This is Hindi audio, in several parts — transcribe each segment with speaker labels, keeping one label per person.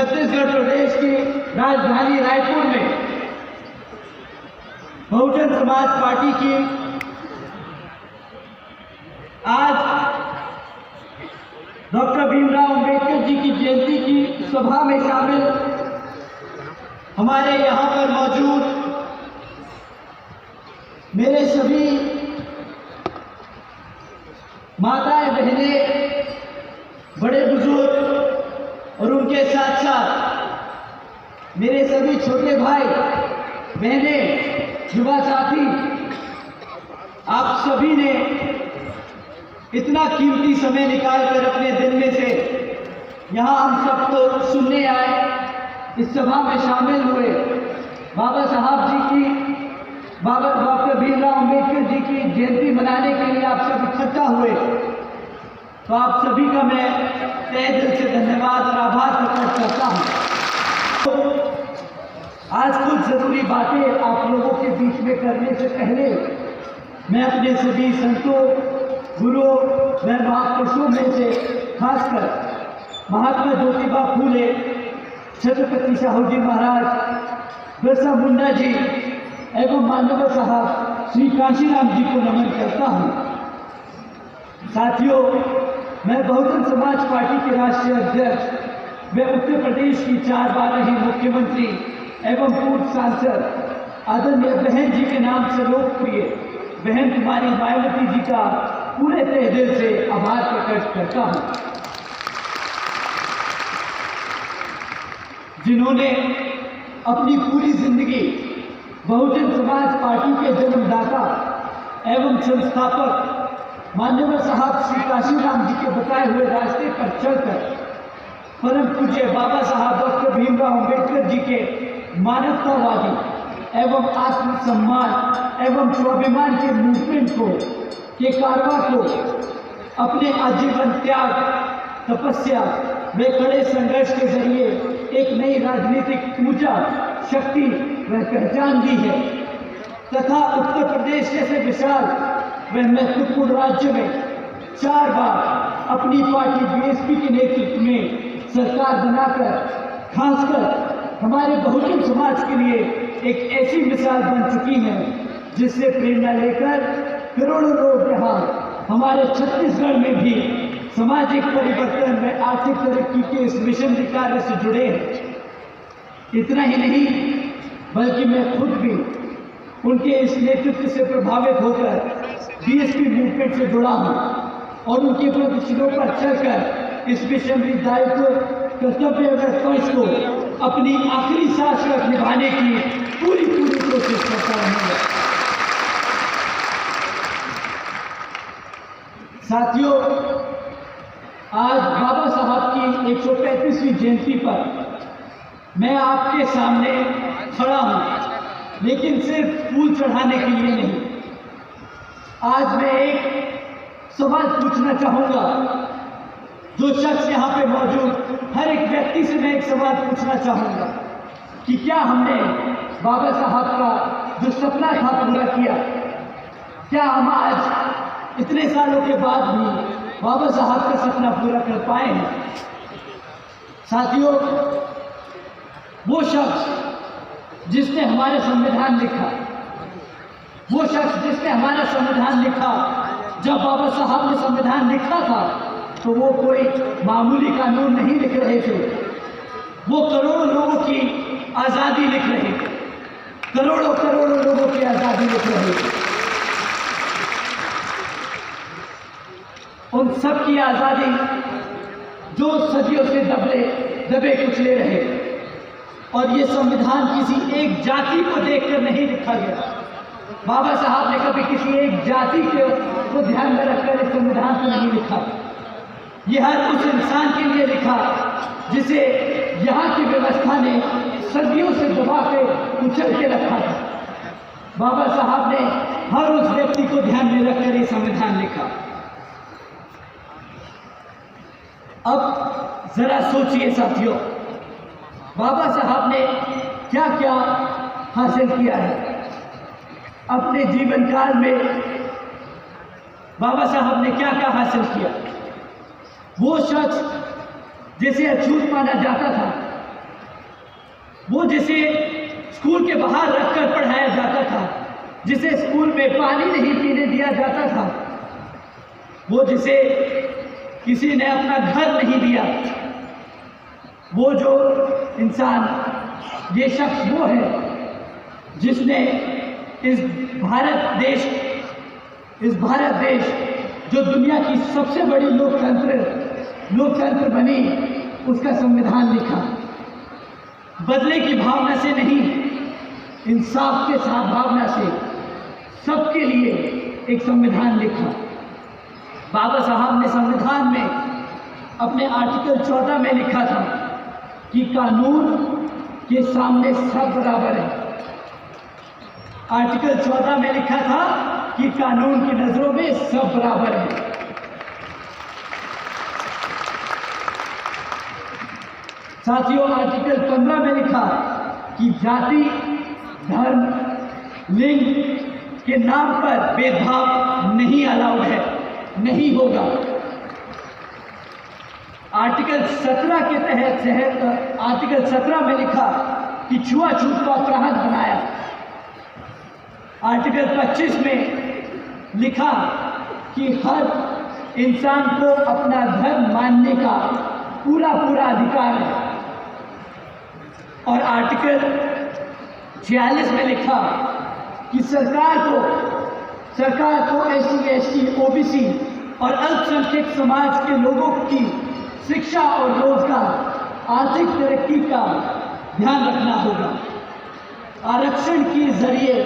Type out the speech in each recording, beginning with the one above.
Speaker 1: छत्तीसगढ़ प्रदेश की राजधानी रायपुर में बहुजन समाज पार्टी की आज डॉक्टर भीमराव अंबेडकर जी की जयंती की सभा में शामिल हमारे यहाँ पर मौजूद मेरे सभी माताएं बहनें, बड़े बुजुर्ग और उनके साथ साथ मेरे सभी छोटे भाई बहनें, युवा साथी, आप सभी ने इतना कीमती समय निकालकर अपने दिन में से यहाँ हम सबको सुनने आए, इस सभा में शामिल हुए। बाबा साहब जी की, बाबा डॉक्टर भीमराव अंबेडकर जी की जयंती मनाने के लिए आप सब इकट्ठा हुए, तो आप सभी का मैं तहे दिल से धन्यवाद और आभार प्रकट करता हूँ। तो आज कुछ जरूरी बातें आप लोगों के बीच में करने से पहले मैं अपने सभी संतों, गुरुओं व महापुरुषों में से खासकर महात्मा ज्योतिबा फूले, छत्रपति साहू जी महाराज, बिरसा मुंडा जी एवं माननीय साहब श्री काशीराम जी को नमन करता हूँ। साथियों, मैं बहुजन समाज पार्टी के राष्ट्रीय अध्यक्ष व उत्तर प्रदेश की 4 बार रही मुख्यमंत्री एवं पूर्व सांसद आदरणीय बहन जी के नाम से लोकप्रिय बहन कुमारी मायावती जी का पूरे तहे दिल से आभार प्रकट करता हूँ, जिन्होंने अपनी पूरी जिंदगी बहुजन समाज पार्टी के जन्मदाता एवं संस्थापक माननीय साहब श्री काशीराम जी के बताए हुए रास्ते पर चलकर परम पूज्य बाबा साहब डॉक्टर भीमराव अंबेडकर जी के मानवतावादी एवं आत्मसम्मान एवं स्वाभिमान के मूवमेंट को, के कारवा को अपने आजीवन त्याग, तपस्या व कड़े संघर्ष के जरिए एक नई राजनीतिक ऊर्जा, शक्ति व पहचान दी है तथा उत्तर प्रदेश जैसे विशाल व महत्वपूर्ण राज्य में 4 बार अपनी पार्टी बीएसपी के नेतृत्व में सरकार बनाकर खासकर हमारे बहुजन समाज के लिए एक ऐसी मिसाल बन चुकी है जिससे प्रेरणा लेकर करोड़ों लोग यहाँ हमारे छत्तीसगढ़ में भी सामाजिक परिवर्तन में आर्थिक तरक्की के इस मिशन कार्य से जुड़े हैं। इतना ही नहीं बल्कि मैं खुद भी उनके इस नेतृत्व से प्रभावित होकर बीएसपी मूवमेंट से जुड़ा हूँ और उनके प्रदर्शनों पर चलकर इस मिशनरी दायित्व, कर्तव्य व फर्ज को अपनी आखिरी सांस तक निभाने की पूरी कोशिश करता रहूँगा। साथियों, आज बाबा साहब की 135वीं जयंती पर मैं आपके सामने खड़ा हूँ, लेकिन सिर्फ फूल चढ़ाने के लिए नहीं। आज मैं एक सवाल पूछना चाहूँगा, जो शख्स यहाँ पे मौजूद हर एक व्यक्ति से मैं एक सवाल पूछना चाहूँगा कि क्या हमने बाबा साहब का जो सपना था पूरा किया? क्या हम आज इतने सालों के बाद भी बाबा साहब का सपना पूरा कर पाए हैं? साथियों, वो शख्स जिसने हमारा संविधान लिखा, वो शख्स जिसने हमारा संविधान लिखा, जब बाबा साहब ने संविधान लिखा था तो वो कोई मामूली कानून नहीं लिख रहे थे, वो करोड़ों लोगों की आज़ादी लिख रहे थे, करोड़ों लोगों की आज़ादी लिख रहे थे। उन सब की आज़ादी जो सदियों से दबे कुचले रहे, और ये संविधान किसी एक जाति को देखकर नहीं लिखा गया। बाबा साहब ने कभी किसी एक जाति को ध्यान में रखकर इस संविधान को नहीं लिखा। ये हर उस इंसान के लिए लिखा जिसे यहाँ की व्यवस्था ने सदियों से दबा के कुचल के रखा था। बाबा साहब ने हर उस व्यक्ति को ध्यान में रखकर ये संविधान लिखा। अब जरा सोचिए साथियों, बाबा साहब ने क्या क्या हासिल किया है अपने जीवन काल में? बाबा साहब ने क्या क्या हासिल किया? वो शख्स जिसे अछूत माना जाता था, वो जिसे स्कूल के बाहर रखकर पढ़ाया जाता था, जिसे स्कूल में पानी नहीं पीने दिया जाता था, वो जिसे किसी ने अपना घर नहीं दिया, वो जो इंसान, ये शख्स वो है जिसने इस भारत देश जो दुनिया की सबसे बड़ी लोकतंत्र बनी, उसका संविधान लिखा। बदले की भावना से नहीं, इंसाफ के साथ भावना से सबके लिए एक संविधान लिखा। बाबा साहब ने संविधान में अपने आर्टिकल 14 में लिखा था कि कानून के सामने सब बराबर है। आर्टिकल 14 में लिखा था कि कानून की नजरों में सब बराबर है। साथियों, आर्टिकल 15 में लिखा कि जाति, धर्म, लिंग के नाम पर भेदभाव नहीं अलाउड है, नहीं होगा। आर्टिकल 17 के तहत आर्टिकल 17 में लिखा कि छुआछूत का अपराध बनाया। आर्टिकल 25 में लिखा कि हर इंसान को अपना धर्म मानने का पूरा अधिकार है। और आर्टिकल 46 में लिखा कि सरकार को SC, ST, OBC और अल्पसंख्यक समाज के लोगों की शिक्षा और रोजगार, आर्थिक तरक्की का ध्यान रखना होगा। आरक्षण के जरिए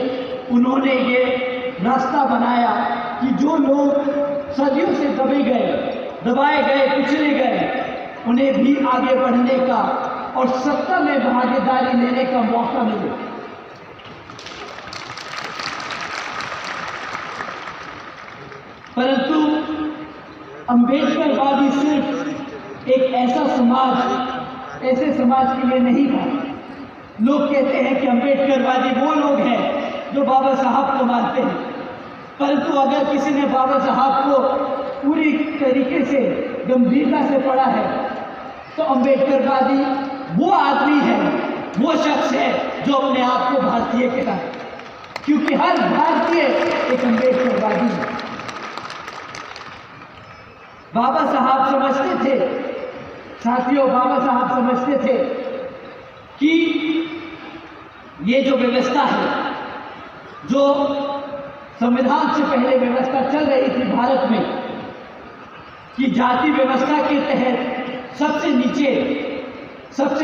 Speaker 1: उन्होंने ये रास्ता बनाया कि जो लोग सदियों से दबाए गए, कुचले गए, उन्हें भी आगे बढ़ने का और सत्ता में भागीदारी लेने का मौका मिले। परंतु अंबेडकरवादी सिर्फ एक ऐसे समाज के लिए नहीं था। लोग कहते हैं कि अंबेडकरवादी वो लोग हैं जो बाबा साहब को मानते हैं, परंतु अगर किसी ने बाबा साहब को पूरी तरीके से गंभीरता से पढ़ा है तो अंबेडकरवादी वो आदमी है, वो शख्स है जो अपने आप को भारतीय कहता है, क्योंकि हर भारतीय एक अंबेडकरवादी है। बाबा साहब समझते थे, साथियों, बाबा साहब समझते थे कि ये जो व्यवस्था है, जो संविधान से पहले व्यवस्था चल रही थी भारत में, कि जाति व्यवस्था के तहत सबसे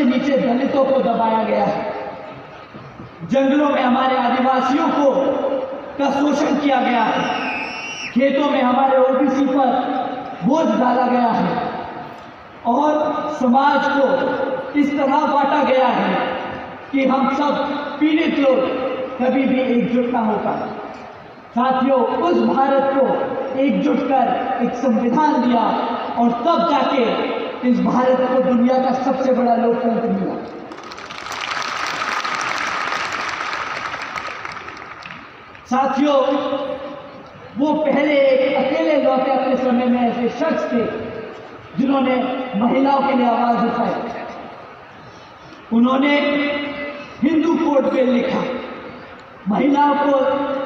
Speaker 1: नीचे दलितों को दबाया गया है। जंगलों में हमारे आदिवासियों का शोषण किया गया है। खेतों में हमारे OBC पर बोझ डाला गया है और समाज को इस तरह बांटा गया है कि हम सब पीड़ित लोग कभी भी एकजुट ना हो पाए। साथियों, उस भारत को एकजुट कर एक संविधान दिया और तब जाके इस भारत को दुनिया का सबसे बड़ा लोकतंत्र मिला। साथियों, वो पहले एक अकेले लौटे अपने समय में ऐसे शख्स थे जिन्होंने महिलाओं के लिए आवाज उठाई। उन्होंने हिंदू कोड बिल लिखा, महिलाओं को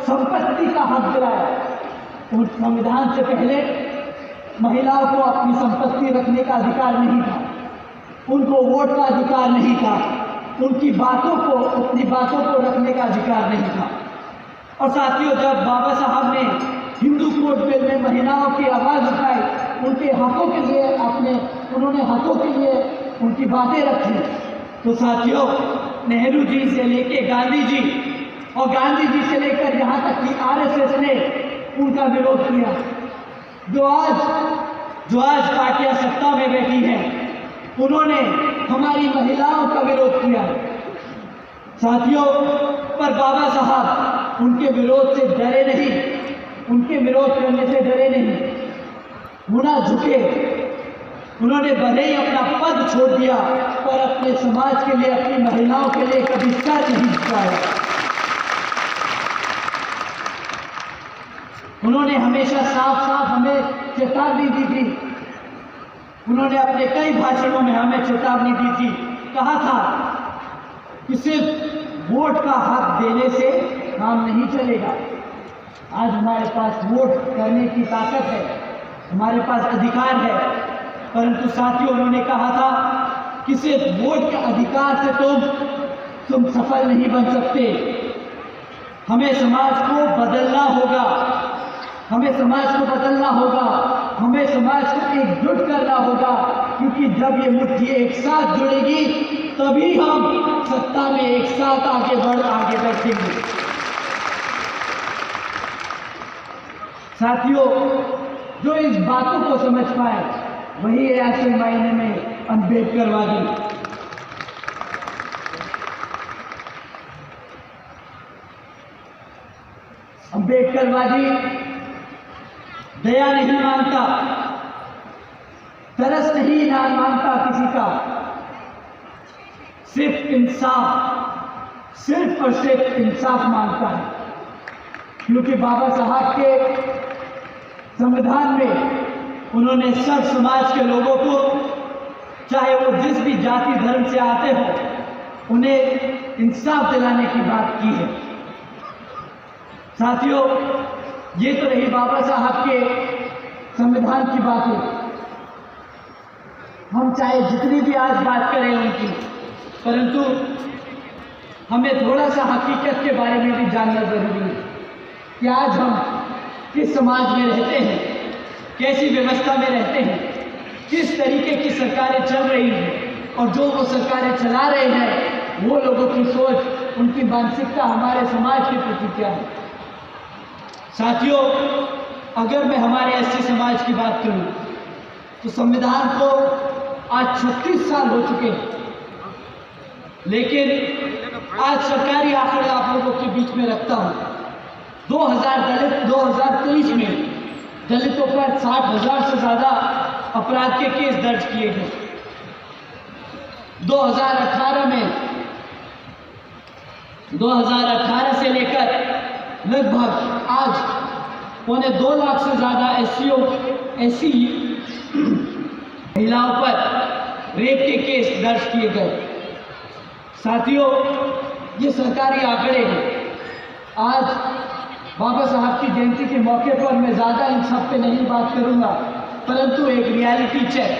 Speaker 1: संपत्ति का हक दिलाया। उस संविधान से पहले महिलाओं को अपनी संपत्ति रखने का अधिकार नहीं था, उनको वोट का अधिकार नहीं था, उनकी अपनी बातों को रखने का अधिकार नहीं था। और साथियों, जब बाबा साहब ने हिंदू कोड बिल में महिलाओं की आवाज़ उठाई, उनके हकों के लिए उन्होंने हकों के लिए उनकी बातें रखी, तो साथियों, नेहरू जी से लेके गांधी जी और गांधी जी से लेकर यहाँ तक कि RSS ने उनका विरोध किया। जो आज पार्टियां सत्ता में बैठी हैं, उन्होंने हमारी महिलाओं का विरोध किया। साथियों, पर बाबा साहब उनके विरोध से डरे नहीं, उनके विरोध करने से डरे नहीं, वो ना झुके। उन्होंने भले ही अपना पद छोड़ दिया, पर अपने समाज के लिए, अपनी महिलाओं के लिए कभी सर नहीं झुकाया। उन्होंने हमेशा साफ हमें चेतावनी दी थी। उन्होंने अपने कई भाषणों में हमें चेतावनी दी थी, कहा था कि सिर्फ वोट का हक देने से काम नहीं चलेगा। आज हमारे पास वोट करने की ताकत है, हमारे पास अधिकार है, परंतु साथियों उन्होंने कहा था कि सिर्फ वोट के अधिकार से तुम सफल नहीं बन सकते। हमें समाज को बदलना होगा, हमें समाज को बदलना होगा, हमें समाज को एकजुट करना होगा, क्योंकि जब ये मुट्ठी एक साथ जुड़ेगी तभी हम सत्ता में एक साथ आगे बढ़ेंगे। साथियों, जो इस बातों को समझ पाए वही है ऐसे मायने में अम्बेडकरवादी। अम्बेडकरवादी दया नहीं मानता, तरस नहीं मानता किसी का, सिर्फ इंसाफ, सिर्फ और सिर्फ इंसाफ मांगता है। क्योंकि बाबा साहब के संविधान में उन्होंने सब समाज के लोगों को, चाहे वो जिस भी जाति धर्म से आते हो, उन्हें इंसाफ दिलाने की बात की है। साथियों, ये तो रही बाबा साहब के संविधान की बातें। हम चाहे जितनी भी आज बात करें उनकी, परंतु हमें थोड़ा सा हकीकत के बारे में भी जानना जरूरी है कि आज हम किस समाज में रहते हैं, कैसी व्यवस्था में रहते हैं, किस तरीके की सरकारें चल रही हैं, और जो वो सरकारें चला रहे हैं वो लोगों की सोच, उनकी मानसिकता हमारे समाज के प्रति क्या है। साथियों, अगर मैं हमारे एससी समाज की बात करूं तो संविधान को आज 36 साल हो चुके हैं, लेकिन आज सरकारी आंकड़े आप लोगों के बीच में रखता हूं। 2023 में दलितों पर 60,000 से ज़्यादा अपराध के केस दर्ज किए गए। 2018 से लेकर लगभग आज 1.25 लाख से ज़्यादा एससी महिलाओं पर रेप के केस दर्ज किए गए। साथियों, ये सरकारी आंकड़े हैं। आज बाबा साहब की जयंती के मौके पर मैं ज़्यादा इन सब पे नहीं बात करूंगा, परंतु एक रियलिटी चेक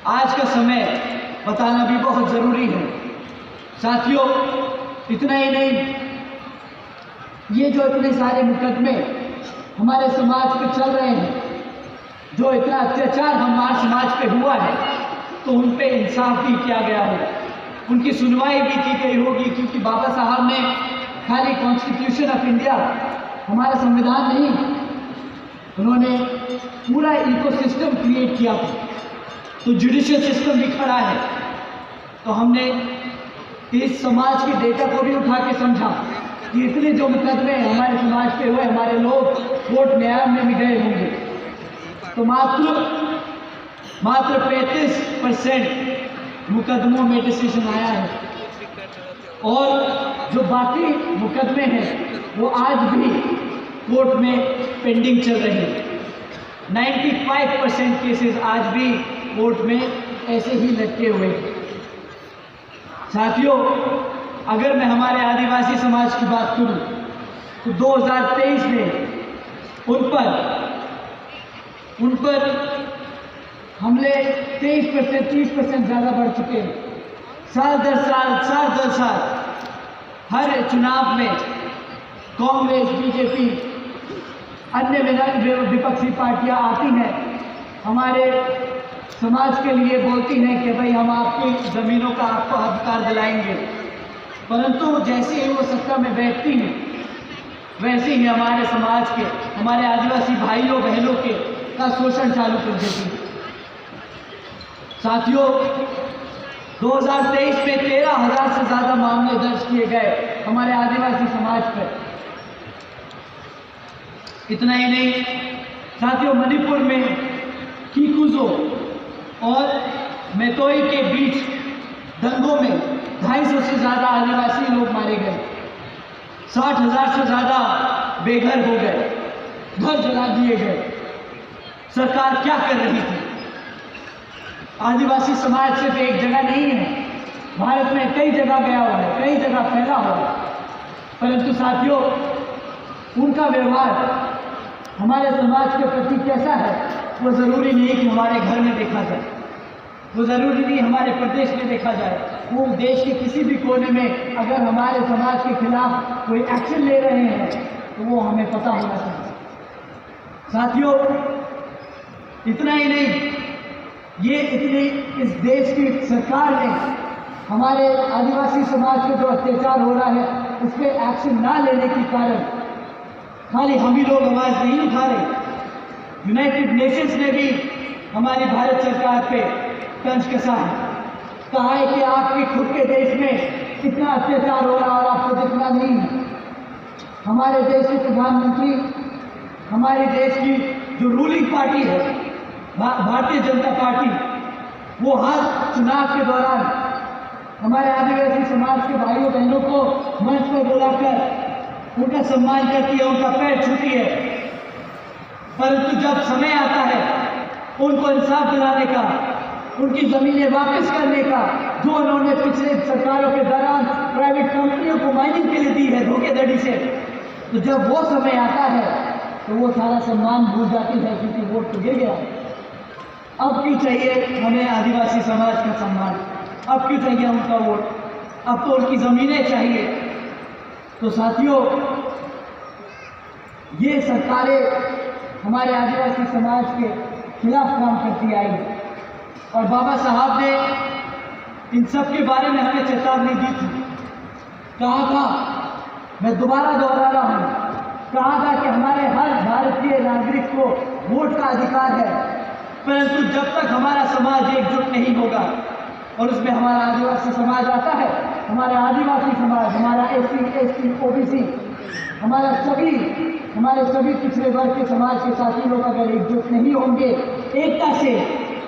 Speaker 1: आज का समय बताना भी बहुत ज़रूरी है। साथियों, इतना ही नहीं, ये जो इतने सारे मुकदमे हमारे समाज पे चल रहे हैं, जो इतना अत्याचार हमारे समाज पे हुआ है, तो उन पे इंसाफ भी किया गया होगा, उनकी सुनवाई भी की गई होगी। क्योंकि बाबा साहब ने खाली कॉन्स्टिट्यूशन ऑफ इंडिया, हमारा संविधान नहीं, उन्होंने पूरा इकोसिस्टम क्रिएट किया था। तो जुडिशियल सिस्टम भी खड़ा है। तो हमने इस समाज के डेटा को भी उठा के समझा कि इतने जो मुकदमे हमारे समाज पे हुए, हमारे लोग कोर्ट न्यायालय में भी गए होंगे, तो मात्र 35% मुकदमों में डिसीजन आया है, और जो बाकी मुकदमे हैं वो आज भी कोर्ट में पेंडिंग चल रहे हैं। 95% केसेस आज भी कोर्ट में ऐसे ही लटके हुए हैं। साथियों, अगर मैं हमारे आदिवासी समाज की बात करूं तो 2023 में उन पर हमले 23%, 30% ज़्यादा बढ़ चुके हैं। साल दर साल हर चुनाव में कांग्रेस, बीजेपी, अन्य विपक्षी पार्टियां आती हैं, हमारे समाज के लिए बोलती हैं कि भाई हम आपकी ज़मीनों का आपको अधिकार दिलाएंगे, परंतु जैसे ही वो सत्ता में बैठती हैं वैसे ही हमारे समाज के, हमारे आदिवासी भाइयों बहनों के का शोषण चालू कर देती है। साथियों, 2023 में 13,000 से ज़्यादा मामले दर्ज किए गए हमारे आदिवासी समाज पर। इतना ही नहीं साथियों, मणिपुर में कीकुजो और मेतोई के बीच दंगों में 250 से ज़्यादा आदिवासी लोग मारे गए, 60,000 से ज़्यादा बेघर हो गए, घर जला दिए गए। सरकार क्या कर रही थी? आदिवासी समाज सिर्फ एक जगह नहीं है, भारत में कई जगह गया हुआ है, कई जगह फैला हुआ है, परंतु साथियों उनका व्यवहार हमारे समाज के प्रति कैसा है वो ज़रूरी नहीं कि हमारे घर में देखा जाए, वो ज़रूरी नहीं हमारे प्रदेश में देखा जाए। वो देश के किसी भी कोने में अगर हमारे समाज के खिलाफ कोई एक्शन ले रहे हैं तो वो हमें पता होना चाहिए। साथियों इतना ही नहीं, ये इतनी इस देश की सरकार ने हमारे आदिवासी समाज पे जो अत्याचार हो रहा है उस पर एक्शन ना लेने के कारण खाली हम ही लोग आवाज़ नहीं उठा रहे, यूनाइटेड नेशंस ने भी हमारी भारत सरकार पे तंज कसा है, कहा है कि आपके खुद के देश में कितना अत्याचार हो रहा है और आपको दिखना नहीं। हमारे देश के प्रधानमंत्री, हमारे देश की जो रूलिंग पार्टी है भारतीय जनता पार्टी, वो हर चुनाव के दौरान हमारे आदिवासी समाज के भाइयों बहनों को मंच पर बुलाकर उनका सम्मान करती है, उनका पैर छूती है, परंतु जब समय आता है उनको इंसाफ दिलाने का, उनकी ज़मीनें वापस करने का, जो उन्होंने पिछले सरकारों के दौरान प्राइवेट कंपनियों को माइनिंग के लिए दी है धोखेधड़ी से, तो जब वो समय आता है तो वो सारा सम्मान भूल जाती है क्योंकि वोट तो गिर गया। अब क्यों चाहिए हमें आदिवासी समाज का सम्मान, अब क्यों चाहिए उनका वोट, अब तो उनकी ज़मीनें चाहिए। तो साथियों ये सरकारें हमारे आदिवासी समाज के खिलाफ काम करती आई और बाबा साहब ने इन सब के बारे में हमें चेतावनी दी थी। कहा था, मैं दोबारा दोहरा रहा हूँ, कहा था कि हमारे हर भारतीय नागरिक को वोट का अधिकार है, परंतु जब तक हमारा समाज एकजुट नहीं होगा, और उसमें हमारा आदिवासी समाज आता है, हमारा आदिवासी समाज, हमारा SC, ST, OBC, हमारे सभी पिछड़े वर्ग के समाज के साथी लोग अगर एकजुट नहीं होंगे, एकता से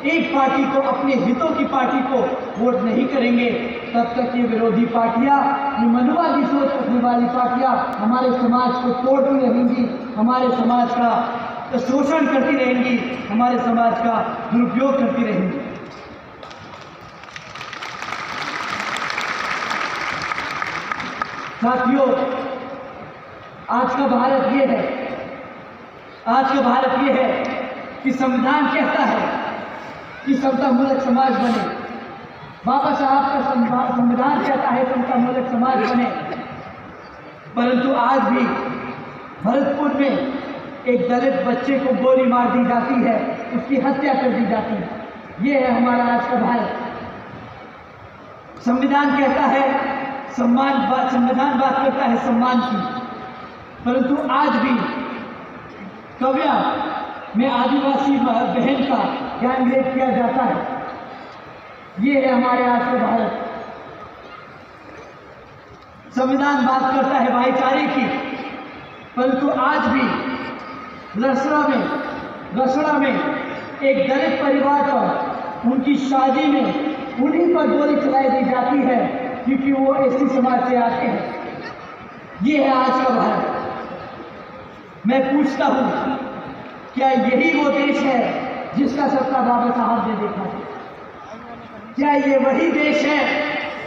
Speaker 1: एक पार्टी को, अपने हितों की पार्टी को वोट नहीं करेंगे, तब तक ये विरोधी पार्टियां, ये मनुवादी सोच रखने वाली पार्टियां हमारे समाज को तोड़ती रहेंगी, हमारे समाज का शोषण करती रहेंगी, हमारे समाज का दुरुपयोग करती रहेंगी। साथियों आज का भारत ये है, आज का भारत ये है कि संविधान कहता है कि समता मूलक समाज बने, बाबा साहब का संविधान कहता है समता मूलक समाज बने, परंतु आज भी भरतपुर में एक दलित बच्चे को गोली मार दी जाती है, उसकी हत्या कर दी जाती है। ये है हमारा आज का भारत। संविधान कहता है संविधान बात करता है सम्मान की, परंतु आज भी कव्या में आदिवासी बहन का गैंग रेप किया जाता है। ये है हमारे आज का भारत। संविधान बात करता है भाईचारे की, परंतु आज भी रसड़ा में एक दलित परिवार पर उनकी शादी में उन्हीं पर गोली चलाई दी जाती है क्योंकि वो SC समाज से आते हैं। ये है आज का भारत। मैं पूछता हूँ, क्या यही वो देश है जिसका सपना बाबा साहब ने देखा था? क्या ये वही देश है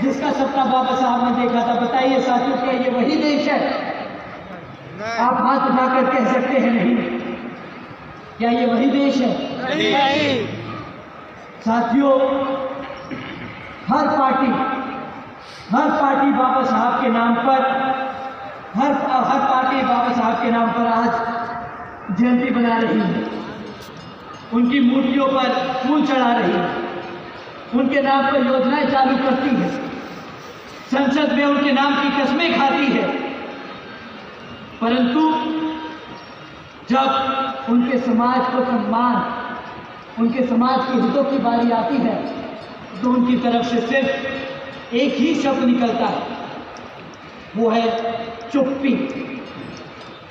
Speaker 1: जिसका सपना बाबा साहब ने देखा था? बताइए साथियों, क्या ये वही देश है? आप हाथ उठाकर कह सकते हैं नहीं। क्या ये वही देश है? नहीं। साथियों हर पार्टी बाबा साहब के नाम पर हर पार्टी बाबा साहब के नाम पर आज जयंती बना रही है, उनकी मूर्तियों पर फूल चढ़ा रही है, उनके नाम पर योजनाएं चालू करती है, संसद में उनके नाम की कस्में खाती है, परंतु जब उनके समाज को सम्मान, उनके समाज के हितों की बारी आती है तो उनकी तरफ से सिर्फ एक ही शब्द निकलता है, वो है चुप्पी,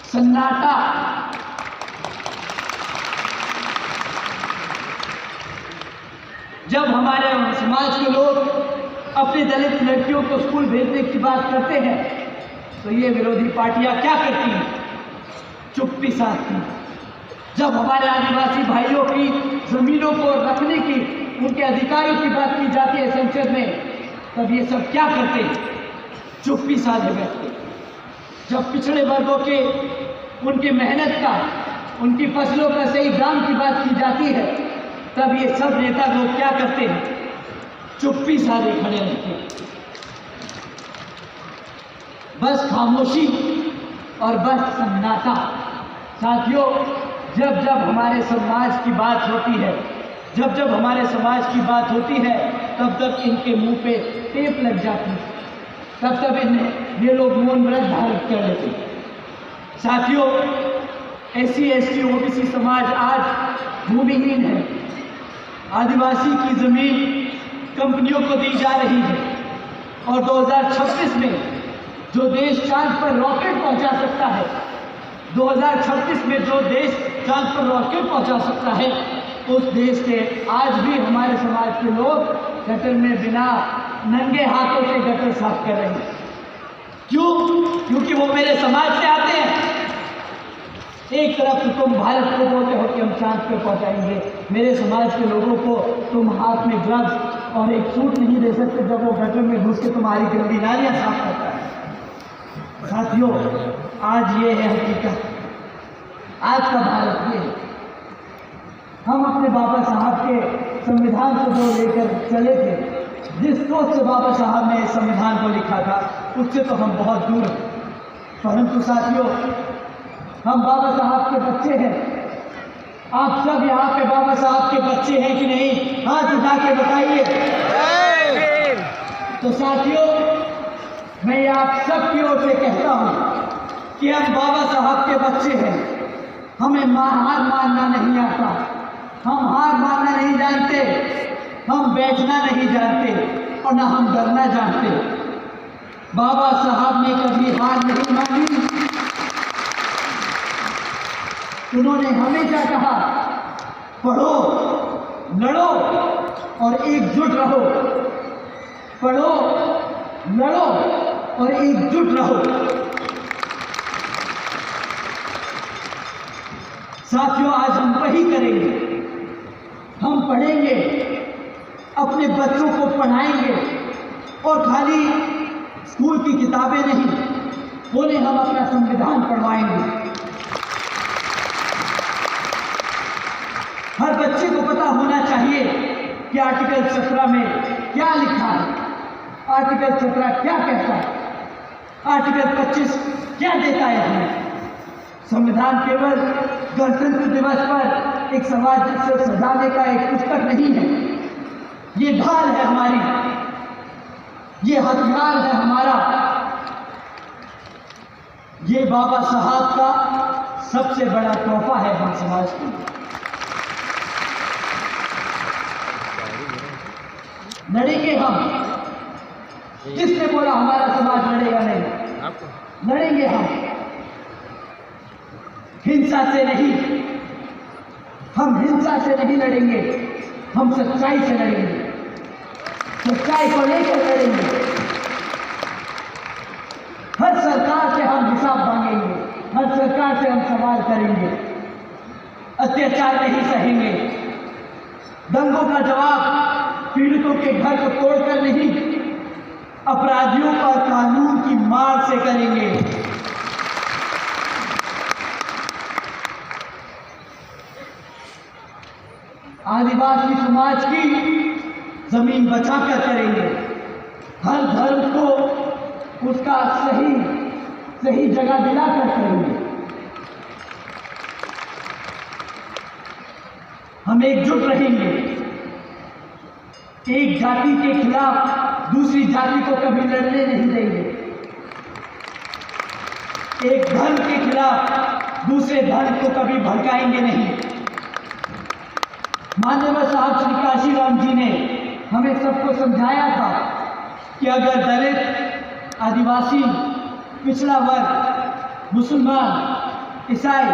Speaker 1: सन्नाटा। जब हमारे समाज के लोग अपनी दलित लड़कियों को स्कूल भेजने की बात करते हैं तो ये विरोधी पार्टियां क्या करती हैं? चुप्पी साधती हैं। जब हमारे आदिवासी भाइयों की जमीनों को रखने की, उनके अधिकारों की बात की जाती है संसद में, तब ये सब क्या करते? चुप्पी साधे बैठते। जब पिछड़े वर्गों के उनकी मेहनत का, उनकी फसलों का सही दाम की बात की जाती है, तब ये सब नेता लोग क्या करते हैं? चुप्पी साधे खड़े रहते हैं। बस खामोशी और बस सन्नाटा। साथियों, जब जब हमारे समाज की बात होती है, जब जब हमारे समाज की बात होती है, तब तब इनके मुंह पे टेप लग जाती है, तब तब इन्हें ये लोग मौन व्रत धारण कर लेते हैं। साथियों, SC ST OBC समाज आज भूमिहीन है। आदिवासी की जमीन कंपनियों को दी जा रही है और 2026 में जो देश चांद पर रॉकेट पहुंचा सकता है, 2036 में जो देश चांद पर रॉकेट पहुंचा सकता है, उस देश के आज भी हमारे समाज के लोग गटर में बिना नंगे हाथों से गटर साफ कर रहे हैं। क्यों? क्योंकि वो मेरे समाज से आते हैं। एक तरफ तो तुम भारत को बोलते हो कि हम चांद पे पहुंचाएंगे, मेरे समाज के लोगों को तुम हाथ में ड्रग्स और एक सूट नहीं दे सकते जब वो गटर में घुस के तुम्हारी गंदी नालियां साफ करता है। साथियों, आज ये है हकीकत, आज का भारत ये है। हम अपने बाबा साहब के संविधान को जो लेकर चले थे, जिस सोच से बाबा साहब ने इस संविधान को लिखा था, उससे तो हम बहुत दूर हैं। परंतु साथियों, हम बाबा साहब के बच्चे हैं। आप सब यहाँ पे बाबा साहब के बच्चे हैं कि नहीं? हाथ उठा के बताइए। तो साथियों, मैं आप सब की ओर से कहता हूँ कि हम बाबा साहब के बच्चे हैं। हमें हार मानना नहीं आता, हम हार मानना नहीं जानते, हम बैठना नहीं जानते और ना हम डरना जानते। बाबा साहब ने कभी हार नहीं मानी। उन्होंने हमेशा कहा, पढ़ो, लड़ो और एकजुट रहो। पढ़ो, लड़ो और एकजुट रहो। साथियों, आज हम वही करेंगे। हम पढ़ेंगे, अपने बच्चों को पढ़ाएंगे और खाली स्कूल की किताबें नहीं, उन्हें हम अपना संविधान पढ़वाएंगे। हर बच्चे को पता होना चाहिए कि आर्टिकल 17 में क्या लिखा है, आर्टिकल 17 क्या कहता है, आर्टिकल 25 क्या देता है हमें। संविधान केवल गणतंत्र दिवस पर एक समाज से सजाने का एक पुस्तक नहीं है, ये ढाल है हमारी, ये हथियार है हमारा। ये बाबा साहब का सबसे बड़ा तोहफा है हम समाज को। लड़ेंगे हम। किसने बोला हमारा समाज लड़ेगा नहीं? लड़ेंगे हम, हिंसा से नहीं। हम हिंसा से नहीं लड़ेंगे, हम सच्चाई से लड़ेंगे, सच्चाई को लेकर लड़ेंगे। हर सरकार से हम हिसाब मांगेंगे, हर सरकार से हम सवाल करेंगे। अत्याचार नहीं सहेंगे। दंगों का जवाब पीड़ितों के घर को तोड़कर नहीं, अपराधियों पर कानून की मार से करेंगे। आदिवासी समाज की जमीन बचाकर करेंगे। हर धर्म को उसका सही जगह दिलाकर करेंगे। हम एकजुट रहेंगे। एक जाति के खिलाफ दूसरी जाति को कभी लड़ने नहीं देंगे। एक धर्म के खिलाफ दूसरे धर्म को कभी भड़काएंगे नहीं। माननीय साहब श्री काशीराम जी ने हमें सबको समझाया था कि अगर दलित, आदिवासी, पिछड़ा वर्ग, मुसलमान, ईसाई